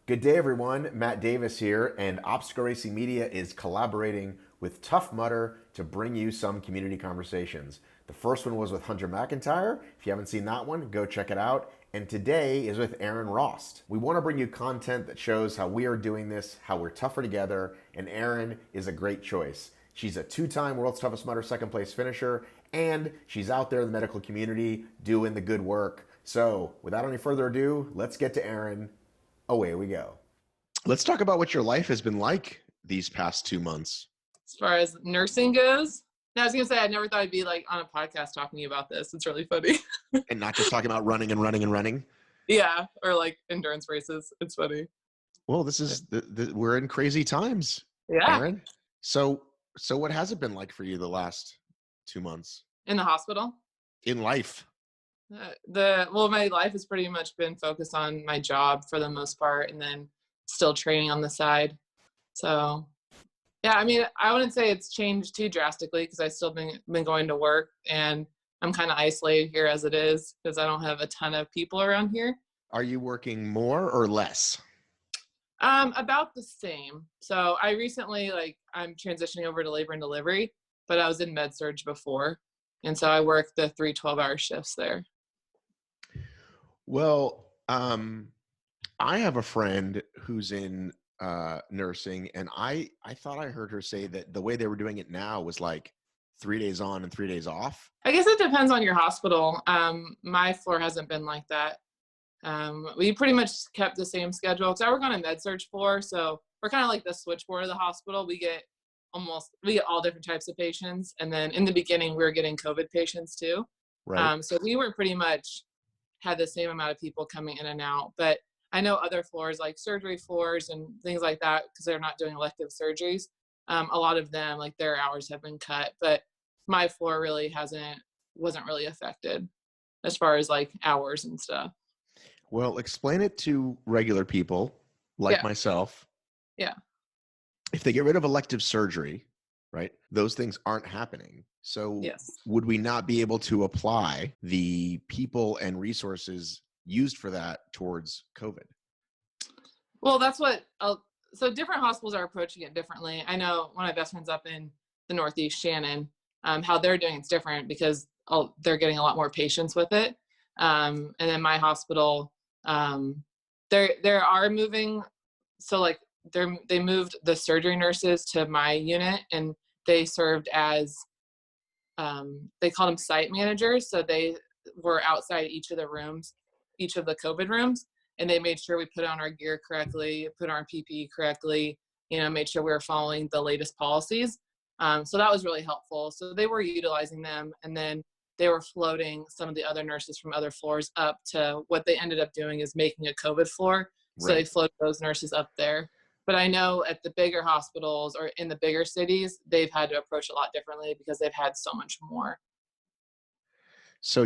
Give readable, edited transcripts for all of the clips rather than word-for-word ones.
Good day, everyone. Matt Davis here, and Obstacle Racing Media is collaborating with Tough Mudder to bring you some community conversations. The first one was with Hunter McIntyre. If you haven't seen that one, go check it out. And today is with Erin Rost. We want to bring you content that shows how we are doing this, how we're tougher together, and Erin is a great choice. She's a two-time World's Toughest Mudder second place finisher, and she's out there in the medical community doing the good work. So, without any further ado, let's get to Erin. Away we go. Let's talk about what your life has been like these past 2 months. As far as nursing goes, no, I was gonna say I never thought I'd be like on a podcast talking to you about this. It's really funny. And not just talking about running and running and running. Yeah, or like endurance races. It's funny. Well, this is we're in crazy times, Yeah. Erin. So what has it been like for you the last 2 months In the hospital. in life? My life has pretty much been focused on my job for the most part, and then still training on the side. So, yeah, I mean, I wouldn't say it's changed too drastically because I still been going to work, and I'm kind of isolated here as it is because I don't have a ton of people around here. Are you working more or less? About the same. So I recently, I'm transitioning over to labor and delivery, but I was in med surge before, and so I work the 3 12-hour shifts there. Well, I have a friend who's in nursing, and I thought I heard her say that the way they were doing it now was like 3 days on and 3 days off. I guess it depends on your hospital. My floor hasn't been like that. We pretty much kept the same schedule because I work on a med surge floor, so we're kind of like the switchboard of the hospital. We get all different types of patients, and then in the beginning we were getting COVID patients too. Right. So we were pretty much had the same amount of people coming in and out. But I know other floors like surgery floors and things like that, because they're not doing elective surgeries. A lot of them, like their hours have been cut, but my floor really wasn't really affected as far as like hours and stuff. Well, explain it to regular people like Yeah. myself. Yeah. If they get rid of elective surgery, right, those things aren't happening. So Yes. would we not be able to apply the people and resources used for that towards COVID? Well, so different hospitals are approaching it differently. I know one of my best friends up in the Northeast, Shannon, how they're doing it's different because they're getting a lot more patients with it. And then my hospital, they are moving. So like they moved the surgery nurses to my unit, and they served as, they called them site managers. So they were outside each of the rooms, each of the COVID rooms, and they made sure we put on our gear correctly, put on our PPE correctly, made sure we were following the latest policies. So that was really helpful. So they were utilizing them, and then they were floating some of the other nurses from other floors up to what they ended up doing is making a COVID floor. So Right. they floated those nurses up there. But I know at the bigger hospitals or in the bigger cities, they've had to approach it a lot differently because they've had so much more. So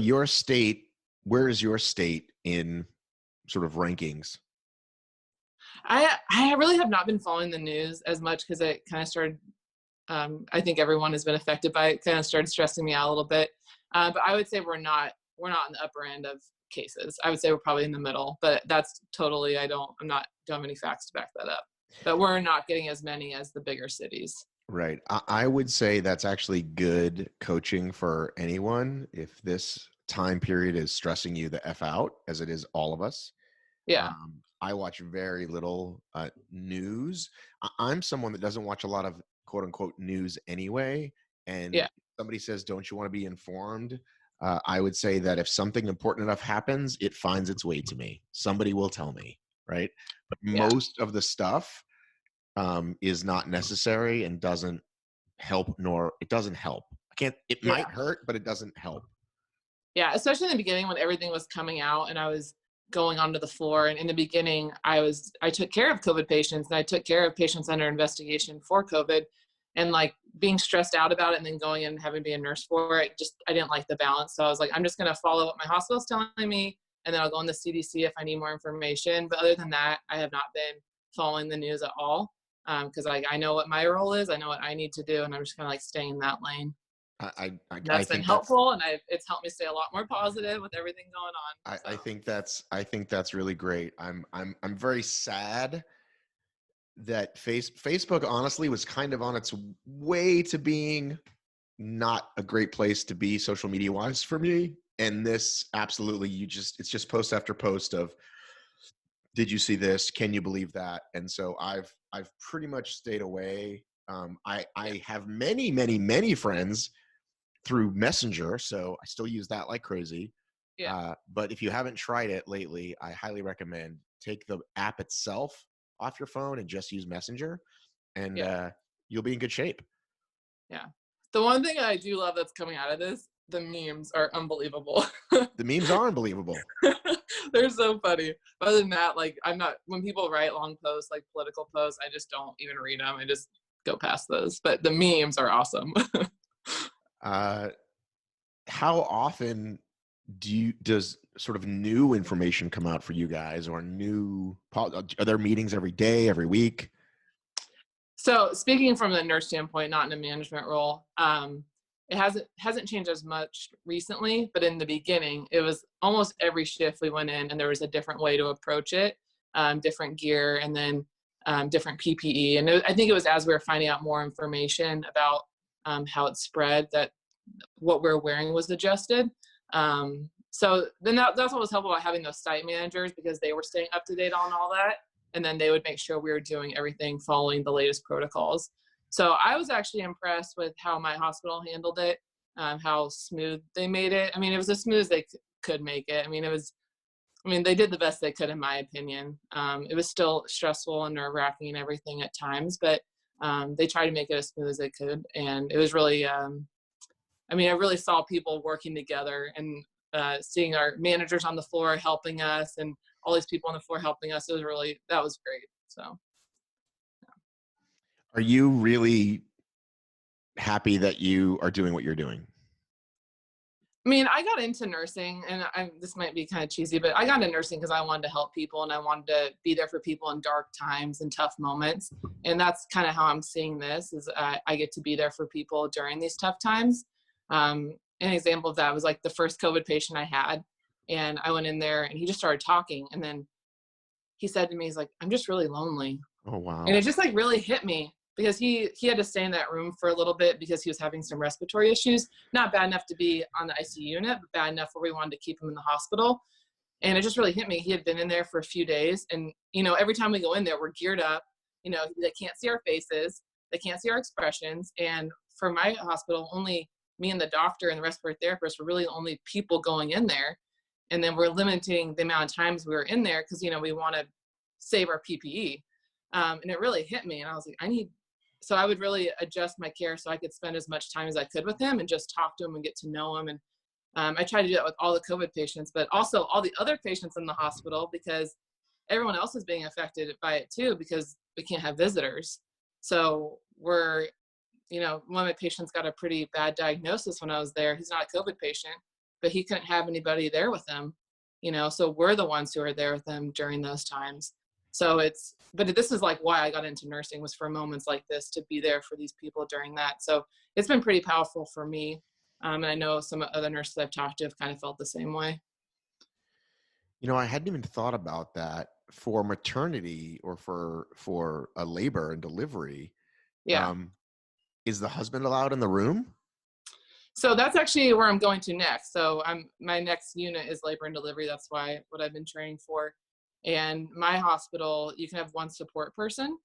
where is your state in sort of rankings? I really have not been following the news as much because it kind of started, I think everyone has been affected by it, kind of started stressing me out a little bit. But I would say we're not in the upper end of cases. I would say we're probably in the middle, but that's totally, don't have any facts to back that up. But we're not getting as many as the bigger cities. Right. I would say that's actually good coaching for anyone if this time period is stressing you the F out, as it is all of us. Yeah. I watch very little news. I'm someone that doesn't watch a lot of quote unquote news anyway. And Yeah. if somebody says, don't you want to be informed? I would say that if something important enough happens, it finds its way to me. Somebody will tell me, right? But most of the stuff is not necessary and doesn't help, it doesn't help. It might hurt, but it doesn't help. Yeah, especially in the beginning when everything was coming out and I was going onto the floor. And in the beginning, I took care of COVID patients, and I took care of patients under investigation for COVID, and like being stressed out about it and then going in and having to be a nurse for it, I didn't like the balance. So I was like, I'm just going to follow what my hospital's telling me, and then I'll go on the CDC if I need more information. But other than that, I have not been following the news at all because I know what my role is. I know what I need to do, and I'm just kind of like staying in that lane. I That's been think that's helpful, and it's helped me stay a lot more positive with everything going on. So I think that's really great. I'm very sad that Facebook honestly was kind of on its way to being not a great place to be social media wise for me. And this absolutely, it's just post after post of, did you see this? Can you believe that? And so I've pretty much stayed away. yeah, I have many friends through Messenger, so I still use that like crazy. yeah, But if you haven't tried it lately, I highly recommend take the app itself off your phone and just use Messenger, and yeah, you'll be in good shape. yeah. The one thing I do love that's coming out of this, the memes are unbelievable. The memes are unbelievable. They're so funny. Other than that, like I'm not when people write long posts, like political posts, I just don't even read them. I just go past those. But the memes are awesome. Uh, how often does sort of new information come out for you guys, or are there meetings every day, every week? So speaking from the nurse standpoint, not in a management role, it hasn't changed as much recently. But in the beginning, it was almost every shift we went in, and there was a different way to approach it, different gear, and then different PPE. And I think it was as we were finding out more information about how it spread that what we are wearing was adjusted. So then that's what was helpful about having those site managers because they were staying up to date on all that. And then they would make sure we were doing everything following the latest protocols. So I was actually impressed with how my hospital handled it, how smooth they made it. I mean, it was as smooth as they could make it. I mean, they did the best they could, in my opinion. It was still stressful and nerve wracking and everything at times, but they tried to make it as smooth as they could. And it was really, I mean, I really saw people working together and seeing our managers on the floor helping us and all these people on the floor helping us. That was great. So, Are you really happy that you are doing what you're doing? I mean, I got into nursing and this might be kind of cheesy, but I got into nursing because I wanted to help people and I wanted to be there for people in dark times and tough moments. And that's kind of how I'm seeing this is I get to be there for people during these tough times. An example of that was like the first COVID patient I had, and I went in there and he just started talking. And then he said to me, he's like, I'm just really lonely. Oh And wow. it just like really hit me because he had to stay in that room for a little bit because he was having some respiratory issues. Not bad enough to be on the ICU unit, but bad enough where we wanted to keep him in the hospital. And it just really hit me. He had been in there for a few days. And, you know, every time we go in there, we're geared up. You know, they can't see our faces, they can't see our expressions. And for my hospital, only me and the doctor and the respiratory therapist were really the only people going in there. And then we're limiting the amount of times we were in there because, you know, we want to save our PPE. And it really hit me. And I was like, so I would really adjust my care so I could spend as much time as I could with him and just talk to him and get to know him. And I try to do that with all the COVID patients, but also all the other patients in the hospital because everyone else is being affected by it too because we can't have visitors. So you know, one of my patients got a pretty bad diagnosis when I was there. He's not a COVID patient, but he couldn't have anybody there with him, you know, so we're the ones who are there with him during those times. But this is like why I got into nursing was for moments like this to be there for these people during that. So it's been pretty powerful for me. And I know some other nurses I've talked to have kind of felt the same way. You know, I hadn't even thought about that for maternity or for a labor and delivery. Yeah. Um, is the husband allowed in the room? So that's actually where I'm going to next. So my next unit is labor and delivery. That's what I've been training for. And my hospital, you can have one support person,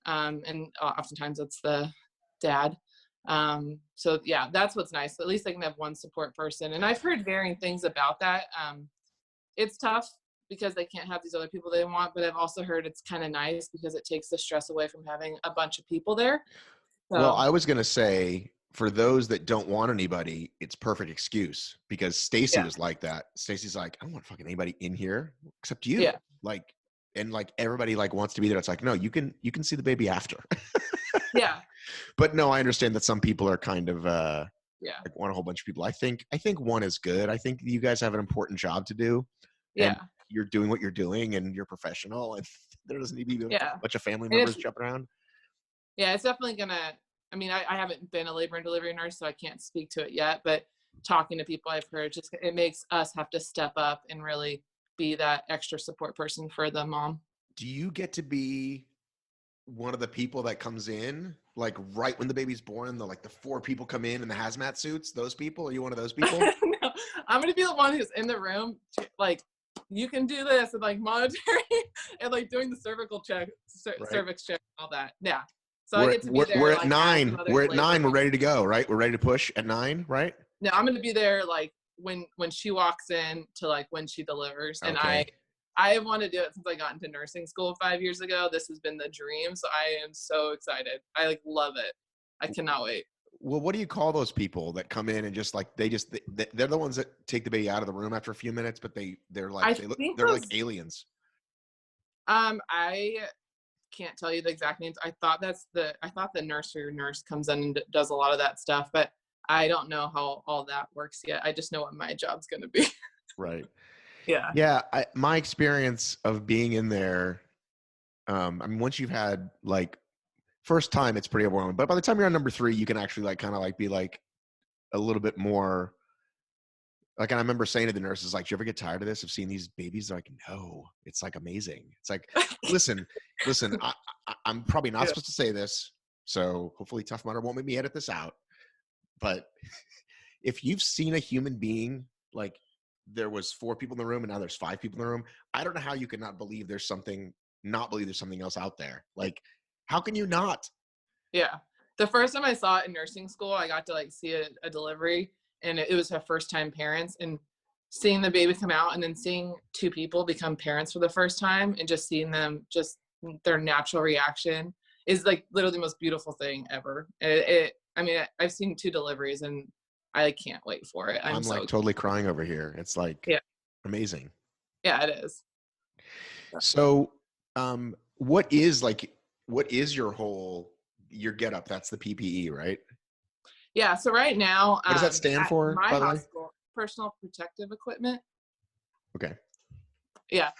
and oftentimes it's the dad. So yeah, that's what's nice. At least they can have one support person. And I've heard varying things about that. It's tough because they can't have these other people they want, but I've also heard it's kind of nice because it takes the stress away from having a bunch of people there. Well, So I was going to say for those that don't want anybody, it's perfect excuse because Stacy yeah, was like that. Stacy's like, I don't want fucking anybody in here except you. yeah, Like, and like everybody like wants to be there. It's like, no, you can see the baby after. yeah, But no, I understand that some people are kind of yeah, like want a whole bunch of people. I think one is good. I think you guys have an important job to do, and yeah, you're doing what you're doing, and you're professional, and there doesn't need to be a yeah. bunch of family And members jumping around. it's definitely gonna. I mean, I haven't been a labor and delivery nurse, so I can't speak to it yet, but talking to people I've heard, just it makes us have to step up and really be that extra support person for the mom. Do you get to be one of the people that comes in like right when the baby's born? The 4 people come in the hazmat suits. Those people? Are you one of those people? No, I'm gonna be the one who's in the room, like, you can do this, and like monitoring and like doing the cervical check, Right. cervix check, all that. Yeah. So I We're get to be we're, there we're at like as the 9. mother's We're at 9. We're laboring. ready to go. Right. We're ready to push at 9. Right. No, I'm gonna be there like when she walks in to like when she delivers, and Okay. I have wanted to do it since I got into nursing school 5 years ago. This has been the dream, so I am so excited. I like love it. I cannot wait. Well, what do you call those people that come in and just like they're the ones that take the baby out of the room after a few minutes, but they're like I think they're like those aliens. I can't tell you the exact names. I thought the nurse comes in and does a lot of that stuff, but I don't know how all that works yet. I just know what my job's gonna be. Right. Yeah. Yeah. My experience of being in there, I mean, once you've had like first time, it's pretty overwhelming. But by the time you're on number 3, you can actually like kind of like be like a little bit more like. And I remember saying to the nurses, like, "Do you ever get tired of this? Of seeing these babies?" They're like, "No, it's like amazing." It's like, listen, I'm probably not Yeah. supposed to say this, so hopefully Tough Mudder won't make me edit this out. But if you've seen a human being, like there was 4 people in the room and now there's 5 people in the room, I don't know how you could not believe not believe there's something else out there. Like, how can you not? Yeah. The first time I saw it in nursing school, I got to like see a delivery, and it was her first time parents, and seeing the baby come out and then seeing 2 people become parents for the first time and just seeing them just their natural reaction is like literally the most beautiful thing ever. I mean, I've seen 2 deliveries and I can't wait for it. I'm I'm so like totally crying over here. It's like yeah. amazing. Yeah, it is. So, what is your get up? That's the PPE, right? Yeah, so right now, What does that stand at for, my by the way? hospital, personal protective equipment. Okay. Yeah.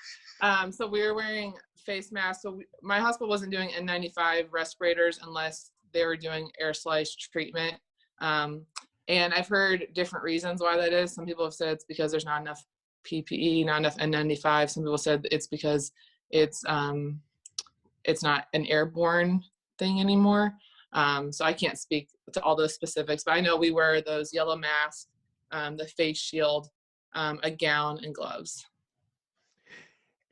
So we were wearing face masks. So my hospital wasn't doing N95 respirators unless they were doing aerosolized treatment. Um, and I've heard different reasons why that is. Some people have said it's because there's not enough PPE, not enough N95. Some people said it's because it's not an airborne thing anymore. So I can't speak to all those specifics, but I know we wear those yellow masks, the face shield, a gown, and gloves.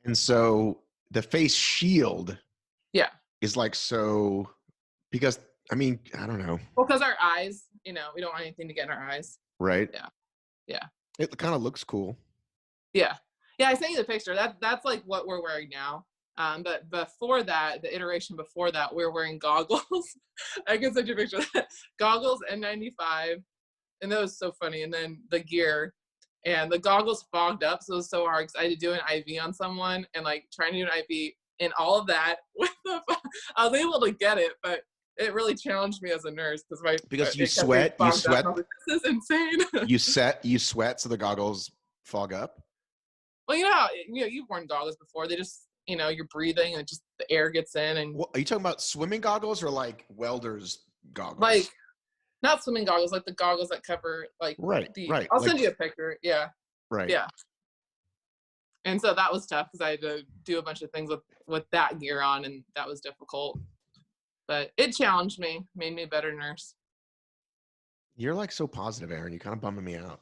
And so the face shield Yeah. is like so because I mean, I don't know, Well, because our eyes, we don't want anything to get in our eyes. right? Yeah. Yeah. It kind of looks cool. Yeah. Yeah. I sent you the picture. That's like what we're wearing now. But before that, the iteration before that, we were wearing goggles. I can send you a picture of that. Goggles N95. And that was so funny. And then the gear and the goggles fogged up. So it was so hard because I had to do an IV on someone and like trying to do an IV and all of that. I was able to get it, but it really challenged me as a nurse because Because it kept getting you fogged up. sweat, I was like, this is insane. you sweat, so the goggles fog up. Well, you've worn goggles before. They just, you're breathing and just the air gets in and What, are you talking about swimming goggles or like welders goggles? like not swimming goggles, like the goggles that cover like Right. I'll Like, send you a picture. Yeah. right. Yeah. And so that was tough because I had to do a bunch of things with that gear on, and that was difficult. But it challenged me, made me a better nurse. You're like so positive, Erin. You kind of bumming me out.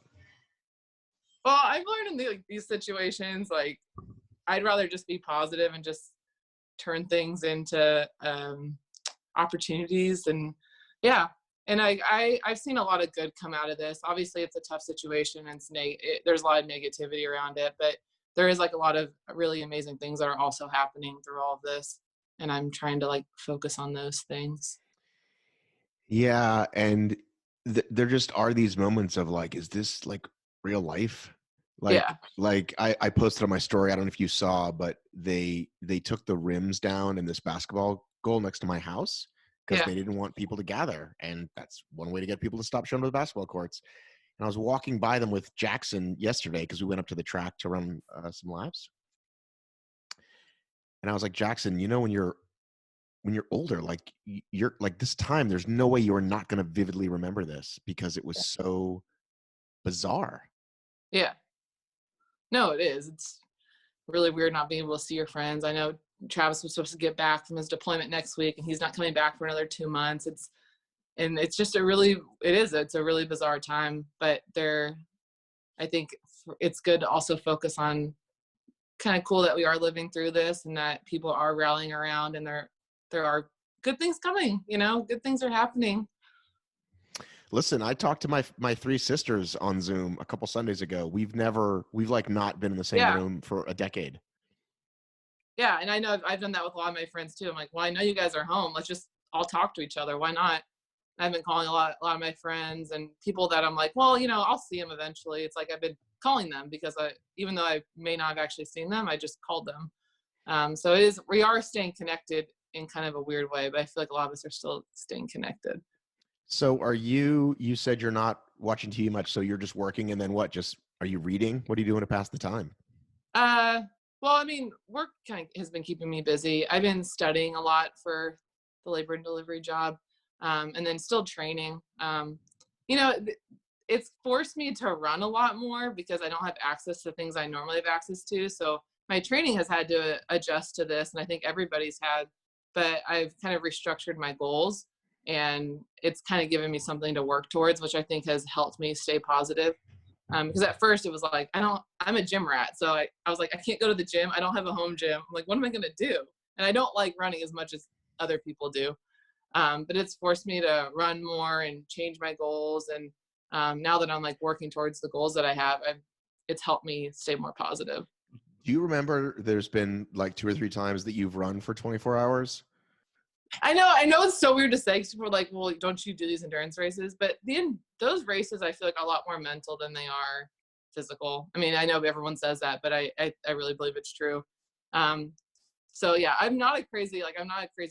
Well, I've learned in these situations, like I'd rather just be positive and just turn things into opportunities. And yeah, and I've seen a lot of good come out of this. Obviously, it's a tough situation, and there's a lot of negativity around it, but there is like a lot of really amazing things that are also happening through all of this, and I'm trying to like focus on those things. Yeah, and there just are these moments of like, is this like real life? Like, Yeah. I posted on my story. I don't know if you saw, but they took the rims down in this basketball goal next to my house because Yeah. they didn't want people to gather, and that's one way to get people to stop showing up to the basketball courts. And I was walking by them with Jackson yesterday because we went up to the track to run some laps, and I was like, Jackson, when you're when you're older, like you're like this time, there's no way you're not going to vividly remember this because it was so bizarre. Yeah. No, it is. It's really weird not being able to see your friends. I know Travis was supposed to get back from his deployment next week, and he's not coming back for another 2 months. It's just it's a really bizarre time. But I think it's good to also focus on kind of cool that we are living through this and that people are rallying around, and there are good things coming. Good things are happening. Listen, I talked to my three sisters on Zoom a couple Sundays ago. We've like not been in the same Yeah. room for a decade. Yeah, and I know I've done that with a lot of my friends too. I'm like, well, I know you guys are home. Let's just all talk to each other. Why not? I've been calling a lot of my friends and people that I'm like, well, I'll see them eventually. It's like I've been calling them because even though I may not have actually seen them, I just called them. So we are staying connected in kind of a weird way, but I feel like a lot of us are still staying connected. So you said you're not watching TV much, so you're just working, and then what? Just are you reading? What are you doing to pass the time? Uh, well, I mean, work kind of has been keeping me busy. I've been studying a lot for the labor and delivery job, and then still training. You know, it's forced me to run a lot more because I don't have access to things I normally have access to. So my training has had to adjust to this, and I think everybody's had. But I've kind of restructured my goals, and it's kind of given me something to work towards, which I think has helped me stay positive. Because at first it was like, I'm a gym rat. So I was like, I can't go to the gym. I don't have a home gym. I'm like, what am I going to do? And I don't like running as much as other people do. But it's forced me to run more and change my goals. And now that I'm like working towards the goals that I have, it's helped me stay more positive. Do you remember there's been like 2 or 3 times that you've run for 24 hours? I know it's so weird to say because people are like, well, don't you do these endurance races? But those races, I feel like are a lot more mental than they are physical. I mean, I know everyone says that, but I really believe it's true. Um, so yeah, I'm not a crazy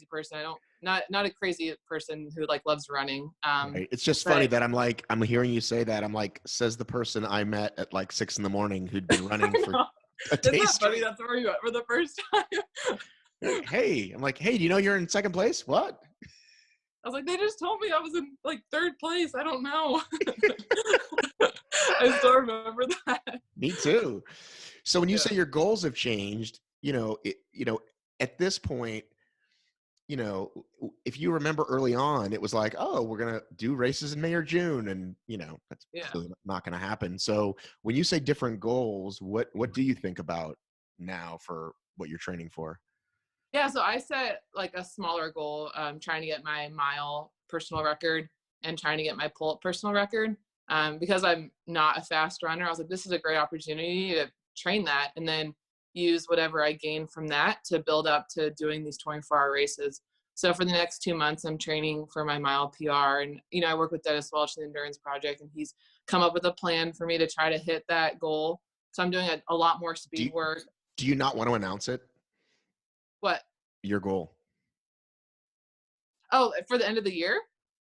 person. I don't not a crazy person who like loves running. Right. It's just funny But that I'm hearing you say that. I'm like, says the person I met at like 6 a.m. who'd been running for a it's day not funny. straight. That's where you went for the first time. Hey, I'm like, hey, do you know you're in second place? What? I was like, they just told me I was in like third place. I don't know. I still remember that. Me too. So when you Yeah. say your goals have changed, at this point, if you remember early on, it was like, oh, we're going to do races in May or June. And, that's Yeah. clearly not going to happen. So when you say different goals, what do you think about now for what you're training for? Yeah, so I set like a smaller goal, trying to get my mile personal record and trying to get my pull-up personal record. Because I'm not a fast runner, I was like, this is a great opportunity to train that and then use whatever I gain from that to build up to doing these 24-hour races. So for the next 2 months, I'm training for my mile PR. And, I work with Dennis Welch, the Endurance Project, and he's come up with a plan for me to try to hit that goal. So I'm doing a lot more Do speed you, work. do you not want to announce it? What? Your goal? Oh, for the end of the year?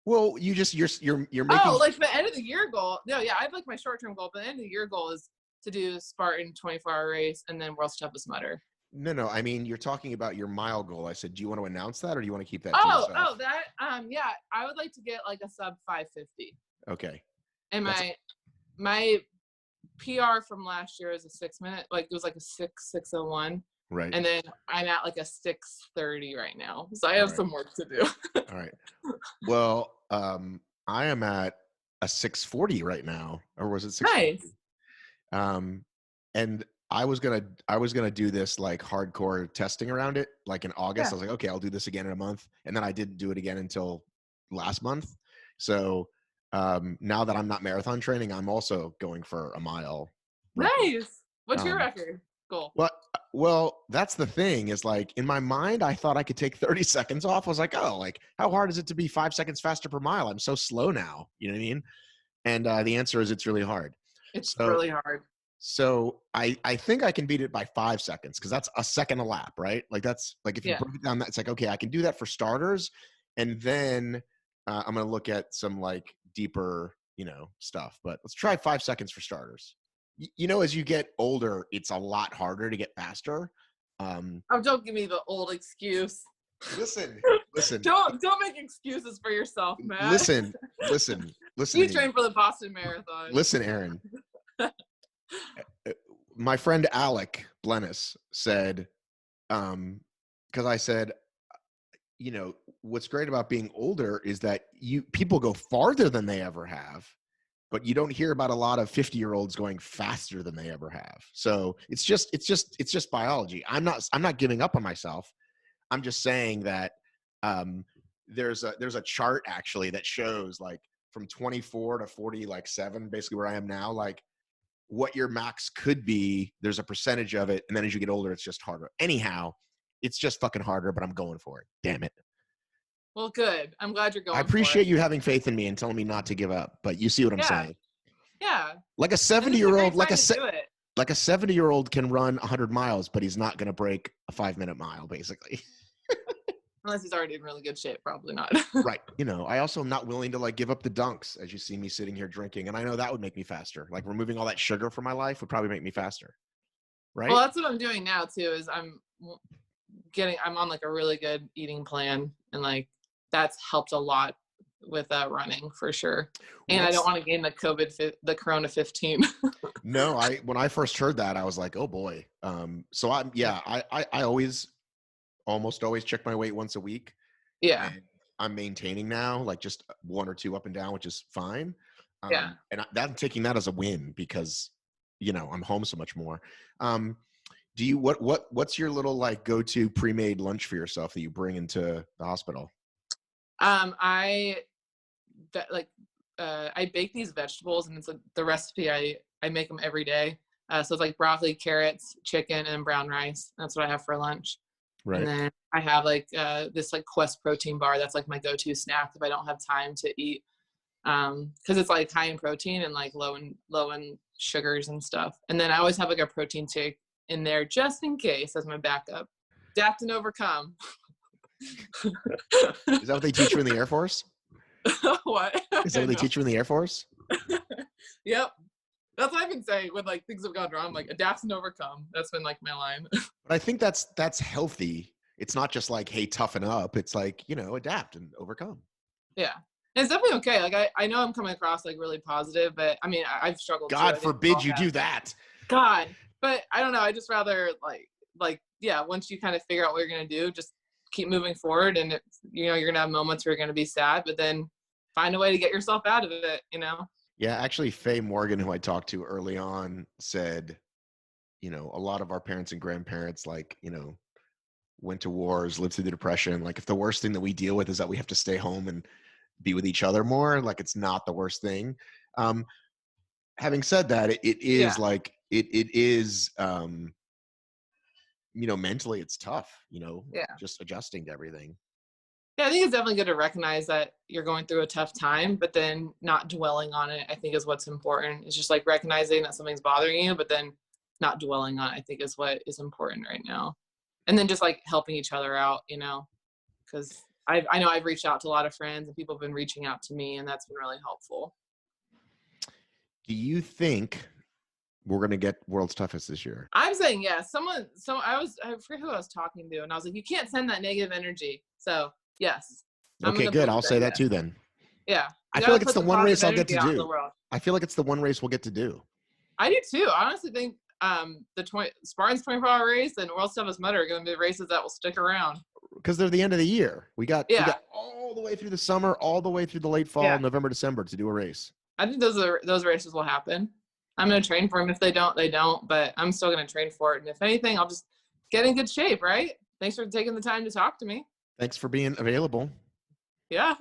Well, you're Oh, making. like the end of the year goal. No, yeah, I have like my short term goal, but the end of the year goal is to do Spartan 24-hour race and then World's Toughest Mudder. No. I mean, you're talking about your mile goal. I said, do you want to announce that, or do you want to keep that to Oh, yourself? that. Yeah, I would like to get like a sub 550. Okay. And That's my PR from last year is a 6 minute, like it was like a 6:01, right. and then I'm at like a 6:30 right now, so I All have right. some work to do. All right. Well, I am at a 640 right now, or was it 650? Nice. And I was gonna do this like hardcore testing around it, like in August. Yeah. I was like, okay, I'll do this again in a month, and then I didn't do it again until last month. So now that I'm not marathon training, I'm also going for a mile record. Nice. What's your Um, record goal? well, that's the thing is like in my mind, I thought I could take 30 seconds off. I was like, oh, like how hard is it to be 5 seconds faster per mile? I'm so slow now. You know what I mean? And the answer is it's really hard. It's So, really hard. so I think I can beat it by 5 seconds because that's a second a lap, right? Like that's like if you Yeah. break it down, that's like, okay, I can do that for starters. And then I'm going to look at some like deeper, stuff, but let's try 5 seconds for starters. As you get older, it's a lot harder to get faster. Oh, don't give me the old excuse. Listen. Don't make excuses for yourself, Matt. Listen You to me. trained for the Boston Marathon. Listen, Erin. My friend Alec Blennis said, because I said, you know, what's great about being older is that people go farther than they ever have, but you don't hear about a lot of 50-year-olds going faster than they ever have. So it's just biology. I'm not giving up on myself. I'm just saying that there's a chart actually that shows like from 24 to 40, like 7, basically where I am now, like what your max could be. There's a percentage of it, and then as you get older, it's just harder. Anyhow, it's just fucking harder, but I'm going for it. Damn it. Well, good. I'm glad you're going. I appreciate you having faith in me and telling me not to give up, but you see what I'm saying. Yeah. Like a 70-year-old, like a 70-year-old can run 100 miles, but he's not going to break a 5-minute mile, basically. Unless he's already in really good shape, probably not. Right. You know, I also am not willing to like give up the dunks as you see me sitting here drinking. And I know that would make me faster. Like removing all that sugar from my life would probably make me faster. Right. Well, that's what I'm doing now too, is I'm on like a really good eating plan, and like that's helped a lot with running for sure. And I don't want to gain the Corona 15. No, when I first heard that, I was like, oh boy. So I almost always check my weight once a week. Yeah. And I'm maintaining now, like just 1 or 2 up and down, which is fine. Yeah. And I'm taking that as a win because, you know, I'm home so much more. What's your little like go-to pre-made lunch for yourself that you bring into the hospital? I bake these vegetables, and it's the recipe. I make them every day. So it's like broccoli, carrots, chicken, and brown rice. That's what I have for lunch. Right. And then I have like this like Quest protein bar. That's like my go-to snack if I don't have time to eat, because it's like high in protein and like low in sugars and stuff. And then I always have like a protein shake in there just in case as my backup. Adapt and overcome. Is that what they teach you in the Air Force? What? Is that what they teach you in the Air Force? Yep. That's what I've been saying when like things have gone wrong. Like adapt and overcome. That's been like my line. But I think that's healthy. It's not just like, hey, toughen up. It's like, you know, adapt and overcome. Yeah. And it's definitely okay. Like I know I'm coming across like really positive, but I mean I've struggled. God forbid you do that. God. But I don't know. I just rather like yeah, once you kind of figure out what you're gonna do, just keep moving forward, and it's, you know, you're gonna have moments where you're gonna be sad, but then find a way to get yourself out of it, you know? Yeah, actually Faye Morgan, who I talked to early on, said, you know, a lot of our parents and grandparents, like, you know, went to wars, lived through the Depression. Like if the worst thing that we deal with is that we have to stay home and be with each other more, like it's not the worst thing. Having said that, it is like, it is, you know, mentally it's tough, you know, just adjusting to everything. Yeah, I think it's definitely good to recognize that you're going through a tough time, but then not dwelling on it, I think is what's important. It's just like recognizing that something's bothering you, but then not dwelling on it, I think is what is important right now. And then just like helping each other out, you know, because I know I've reached out to a lot of friends and people have been reaching out to me, and that's been really helpful. Do you think we're going to get World's Toughest this year? I'm saying yes. I forget who I was talking to, and I was like, you can't send that negative energy. So yes. Okay, good. I'll say that too then. Yeah. I feel like it's the one race I'll get to do. I feel like it's the one race we'll get to do. I do too. I honestly think Spartan's 24-hour race and World's Toughest Mudder are going to be races that will stick around. Because they're the end of the year. We got all the way through the summer, all the way through the late fall, November, December to do a race. I think those races will happen. I'm going to train for them. If they don't, they don't. But I'm still going to train for it. And if anything, I'll just get in good shape, right? Thanks for taking the time to talk to me. Thanks for being available. Yeah.